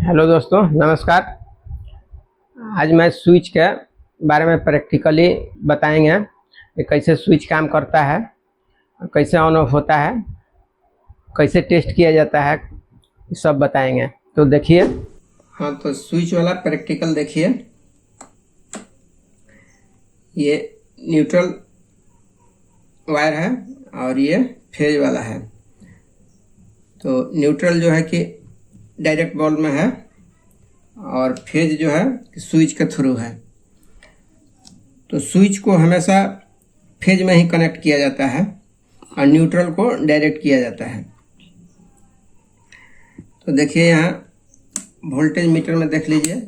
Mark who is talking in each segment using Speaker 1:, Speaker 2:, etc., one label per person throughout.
Speaker 1: Hello दोस्तों, नमस्कार। आज मैं स्विच के बारे में प्रैक्टिकली बताएंगे कि कैसे स्विच काम करता है, कैसे ऑन ऑफ होता है, कैसे टेस्ट किया जाता है, सब बताएंगे। तो देखिए। हाँ, तो स्विच वाला प्रैक्टिकल देखिए। ये न्यूट्रल वायर है और ये फेज वाला है। तो न्यूट्रल जो है कि डायरेक्ट बल्ब में है और फेज जो है स्विच के थ्रू है। तो स्विच को हमेशा फेज में ही कनेक्ट किया जाता है और न्यूट्रल को डायरेक्ट किया जाता है। तो देखिए यहाँ वोल्टेज मीटर में देख लीजिए,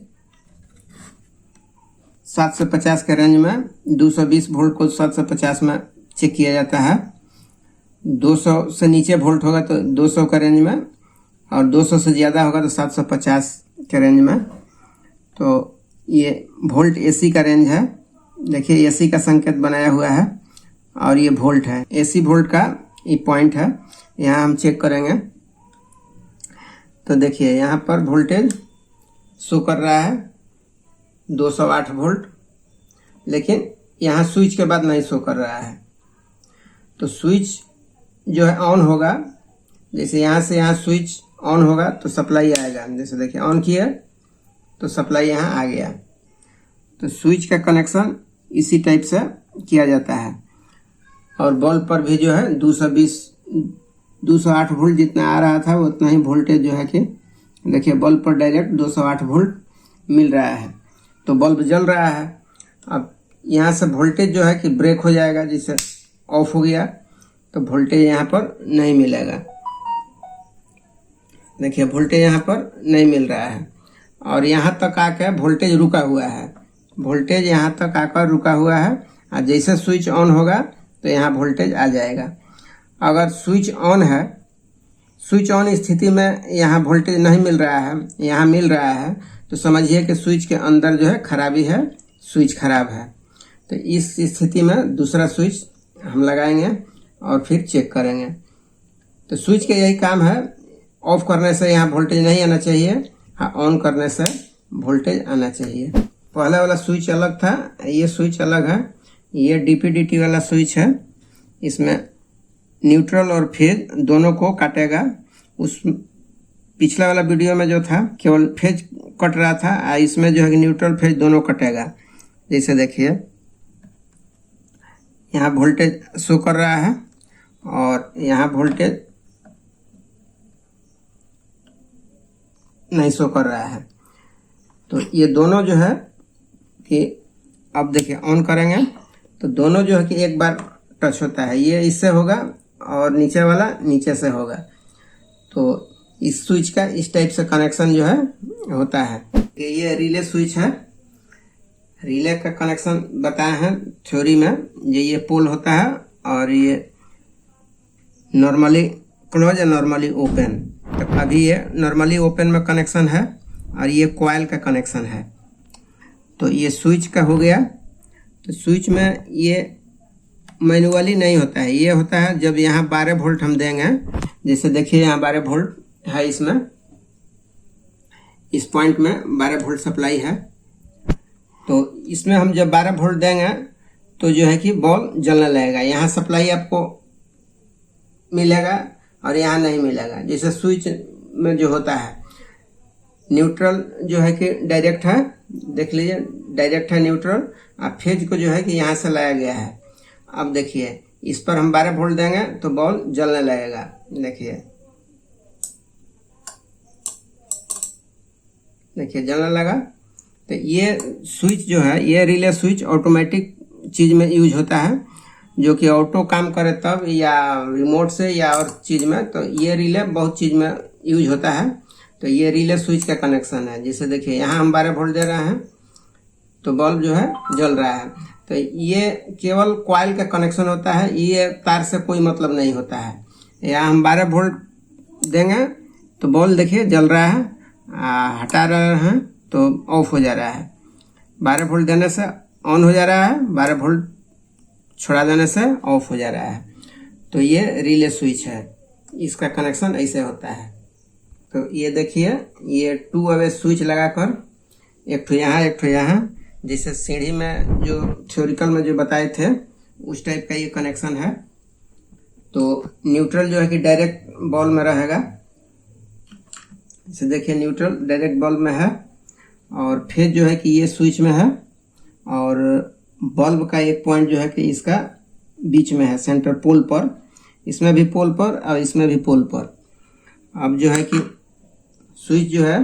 Speaker 1: 7 से 50 के रेंज में 220 वोल्ट को 7 से 50 में चेक किया जाता है। 200 से नीचे वोल्ट होगा तो 200 का रेंज में, और 200 से ज़्यादा होगा तो 750 के रेंज में। तो ये वोल्ट एसी का रेंज है। देखिए एसी का संकेत बनाया हुआ है और ये वोल्ट है। एसी वोल्ट का ये पॉइंट है, यहाँ हम चेक करेंगे। तो देखिए यहाँ पर वोल्टेज शो कर रहा है 208 वोल्ट, लेकिन यहाँ स्विच के बाद नहीं शो कर रहा है। तो स्विच जो है ऑन होगा, जैसे यहाँ से यहाँ स्विच ऑन होगा तो सप्लाई आएगा। जैसे देखिए ऑन किया तो सप्लाई यहाँ आ गया। तो स्विच का कनेक्शन इसी टाइप से किया जाता है। और बल्ब पर भी जो है 208 वोल्ट जितना आ रहा था उतना ही वोल्टेज जो है कि देखिए बल्ब पर डायरेक्ट 208 वोल्ट मिल रहा है। तो बल्ब जल रहा है। अब यहाँ से वोल्टेज जो है कि ब्रेक हो जाएगा, जिससे ऑफ हो गया तो वोल्टेज यहाँ पर नहीं मिलेगा। देखिए वोल्टेज यहाँ पर नहीं मिल रहा है और यहाँ तक आकर वोल्टेज रुका हुआ है। वोल्टेज यहाँ तक आकर रुका हुआ है और जैसे स्विच ऑन होगा तो यहाँ वोल्टेज आ जाएगा। अगर स्विच ऑन है, स्विच ऑन स्थिति में यहाँ वोल्टेज नहीं मिल रहा है, यहाँ मिल रहा है, तो समझिए कि स्विच के अंदर जो है खराबी है, स्विच खराब है। तो इस स्थिति में दूसरा स्विच हम लगाएंगे और फिर चेक करेंगे। तो स्विच का यही काम है, ऑफ करने से यहाँ वोल्टेज नहीं आना चाहिए, हाँ ऑन करने से वोल्टेज आना चाहिए। पहला वाला स्विच अलग था, ये स्विच अलग है। ये डीपीडीटी वाला स्विच है, इसमें न्यूट्रल और फेज दोनों को काटेगा। उस पिछला वाला वीडियो में जो था केवल फेज कट रहा था, इसमें जो है न्यूट्रल फेज दोनों कटेगा। जैसे देखिए यहाँ वोल्टेज शो कर रहा है और यहाँ वोल्टेज नहीं शो कर रहा है। तो ये दोनों जो है कि अब देखिए ऑन करेंगे तो दोनों जो है कि एक बार टच होता है। ये इससे होगा और नीचे वाला नीचे से होगा। तो इस स्विच का इस टाइप से कनेक्शन जो है होता है। ये रिले स्विच है। रिले का कनेक्शन बताया है थ्योरी में। ये पोल होता है और ये नॉर्मली क्लोज या नॉर्मली ओपन। तो अभी ये नॉर्मली ओपन में कनेक्शन है और ये कॉइल का कनेक्शन है। तो ये स्विच का हो गया। तो स्विच में ये मैनुअली नहीं होता है, ये होता है जब यहाँ 12 वोल्ट हम देंगे। जैसे देखिए यहाँ 12 वोल्ट है, इसमें इस पॉइंट में 12 वोल्ट सप्लाई है। तो इसमें हम जब 12 वोल्ट देंगे तो जो है कि बल्ब जलने लगेगा। यहाँ सप्लाई आपको मिलेगा और यहाँ नहीं मिलेगा। जैसे स्विच में जो होता है न्यूट्रल जो है कि डायरेक्ट है, देख लीजिए डायरेक्ट है न्यूट्रल, और फेज को जो है कि यहाँ से लाया गया है। अब देखिए इस पर हम 12 वोल्ट देंगे तो बल्ब जलने लगेगा। देखिए जलने लगा। तो ये स्विच जो है, ये रिले स्विच ऑटोमेटिक चीज़ में यूज होता है, जो कि ऑटो काम करे तब, या रिमोट से या और चीज़ में। तो ये रिले बहुत चीज़ में यूज होता है। तो ये रिले स्विच का कनेक्शन है। जैसे देखिए यहाँ हम 12 वोल्ट दे रहे हैं तो बल्ब जो है जल रहा है। तो ये केवल कॉइल का कनेक्शन होता है, ये तार से कोई मतलब नहीं होता है। यहाँ हम 12 वोल्ट देंगे तो बल्ब देखिए जल रहा है, हटा रहे हैं तो ऑफ हो जा रहा है। 12 वोल्ट देने से ऑन हो जा रहा है, 12 वोल्ट छोड़ा देने से ऑफ हो जा रहा है। तो ये रिले स्विच है, इसका कनेक्शन ऐसे होता है। तो तो ये देखिए, ये 2 वे स्विच लगाकर एक ठो यहाँ एक ठो यहाँ, जैसे सीढ़ी में जो थ्योरिकल में जो बताए थे उस टाइप का ये कनेक्शन है। तो न्यूट्रल जो है कि डायरेक्ट बॉल में रहेगा, इसे देखिए न्यूट्रल डायरेक्ट बॉल में है, और फेज जो है कि ये स्विच में है, और बल्ब का एक पॉइंट जो है कि इसका बीच में है सेंटर पोल पर, इसमें भी पोल पर और इसमें भी पोल पर। अब जो है कि स्विच जो है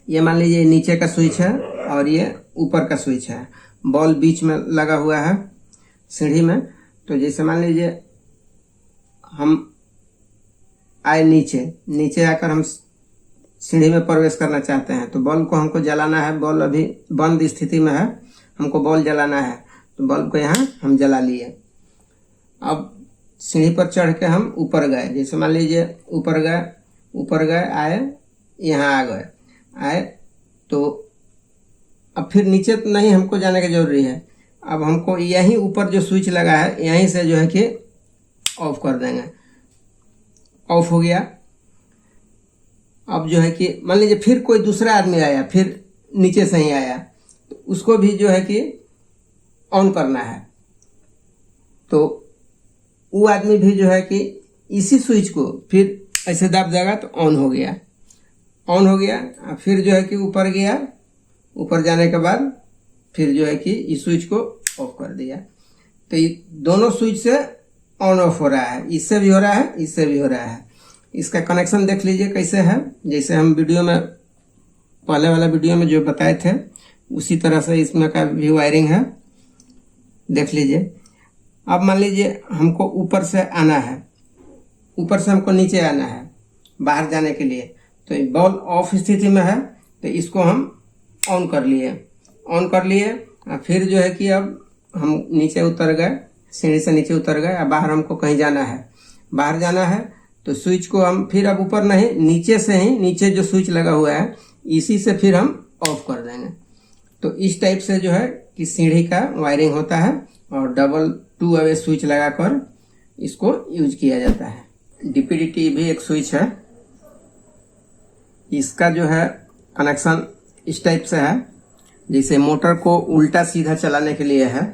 Speaker 1: ये मान लीजिए नीचे का स्विच है और ये ऊपर का स्विच है, बॉल बीच में लगा हुआ है सीढ़ी में। तो जैसे मान लीजिए हम आए नीचे आकर हम सीढ़ी में प्रवेश करना चाहते हैं, तो बल्ब को हमको जलाना है, बॉल अभी बंद स्थिति में है, हमको बॉल जलाना है, तो बल्ब को यहाँ हम जला लिए। अब सीढ़ी पर चढ़ के हम ऊपर गए, जैसे मान लीजिए ऊपर गए आए, यहाँ आ गए आए, तो अब फिर नीचे तो नहीं हमको जाने की जरूरी है, अब हमको यहीं ऊपर जो स्विच लगा है यहीं से जो है कि ऑफ कर देंगे। ऑफ हो गया। अब जो है कि मान लीजिए फिर कोई दूसरा आदमी आया, फिर नीचे से ही आया, तो उसको भी जो है कि ऑन करना है, तो वो आदमी भी जो है कि इसी स्विच को फिर ऐसे दाब देगा तो ऑन हो गया। फिर जो है कि ऊपर गया, ऊपर जाने के बाद फिर जो है कि इस स्विच को ऑफ कर दिया। तो ये दोनों स्विच से ऑन ऑफ हो रहा है, इससे भी हो रहा है, इससे भी हो रहा है। इसका कनेक्शन देख लीजिए कैसे है, जैसे हम वीडियो में पहले वाला वीडियो में जो बताए थे उसी तरह से इसमें का भी वायरिंग है, देख लीजिए। अब मान लीजिए हमको ऊपर से आना है, ऊपर से हमको नीचे आना है बाहर जाने के लिए, तो बॉल ऑफ स्थिति में है, तो इसको हम ऑन कर लिए। फिर जो है कि अब हम नीचे उतर गए, सीढ़ी से नीचे उतर गए, अब बाहर हमको कहीं जाना है, तो स्विच को हम फिर अब ऊपर नहीं, नीचे से ही, नीचे जो स्विच लगा हुआ है इसी से फिर हम ऑफ कर देंगे। तो इस टाइप से जो है कि सीढ़ी का वायरिंग होता है, और डबल 2 वे स्विच लगाकर इसको यूज किया जाता है। डीपीडीटी भी एक स्विच है, इसका जो है कनेक्शन इस टाइप से है, जैसे मोटर को उल्टा सीधा चलाने के लिए है।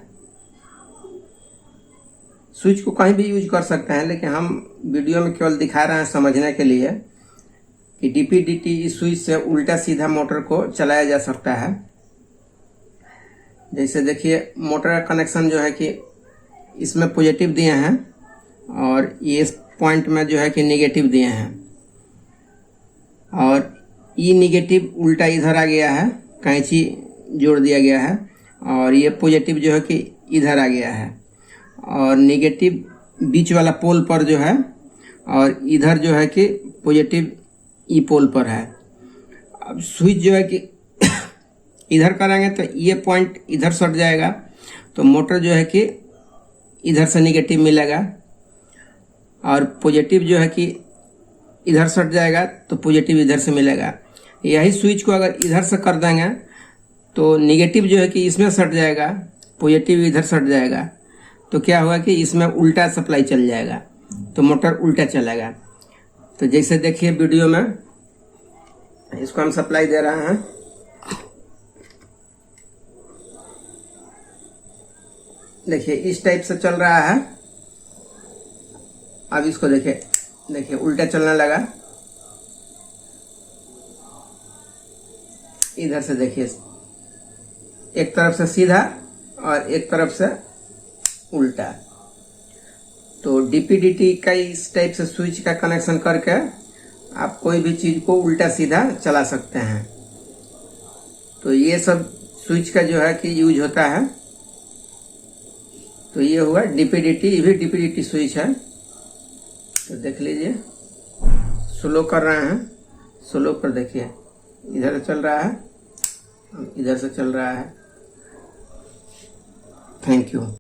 Speaker 1: स्विच को कहीं भी यूज कर सकते हैं, लेकिन हम वीडियो में केवल दिखा रहे हैं समझने के लिए कि डीपीडीटी इस स्विच से उल्टा सीधा मोटर को चलाया जा सकता है। जैसे देखिए मोटर का कनेक्शन जो है कि इसमें पॉजिटिव दिए हैं और ये पॉइंट में जो है कि नेगेटिव दिए हैं, और ये नेगेटिव उल्टा इधर आ गया है, कैंची जोड़ दिया गया है, और ये पॉजिटिव जो है कि इधर आ गया है, और नेगेटिव बीच वाला पोल पर जो है, और इधर जो है कि पॉजिटिव ई पोल पर है। अब स्विच जो है कि इधर करेंगे तो ये पॉइंट इधर सट जाएगा, तो मोटर जो है कि इधर से नेगेटिव मिलेगा, और पॉजिटिव जो है कि इधर सट जाएगा तो पॉजिटिव इधर से मिलेगा। यही स्विच को अगर इधर से कर देंगे तो नेगेटिव जो है कि इसमें सट जाएगा, पॉजिटिव इधर सट जाएगा, तो क्या होगा कि इसमें उल्टा सप्लाई चल जाएगा, तो मोटर उल्टा चलेगा। तो जैसे देखिए वीडियो में इसको हम सप्लाई दे रहे हैं, देखिए इस टाइप से चल रहा है। अब इसको देखिए उल्टा चलने लगा, इधर से देखिए एक तरफ से सीधा और एक तरफ से उल्टा। तो डीपीडीटी का इस टाइप से स्विच का कनेक्शन करके आप कोई भी चीज को उल्टा सीधा चला सकते हैं। तो ये सब स्विच का जो है कि यूज होता है। तो ये हुआ डीपीडीटी, ये भी डीपीडीटी स्विच है। तो देख लीजिए, स्लो कर रहे हैं, स्लो पर देखिए इधर चल रहा है, इधर से चल रहा है। Thank you.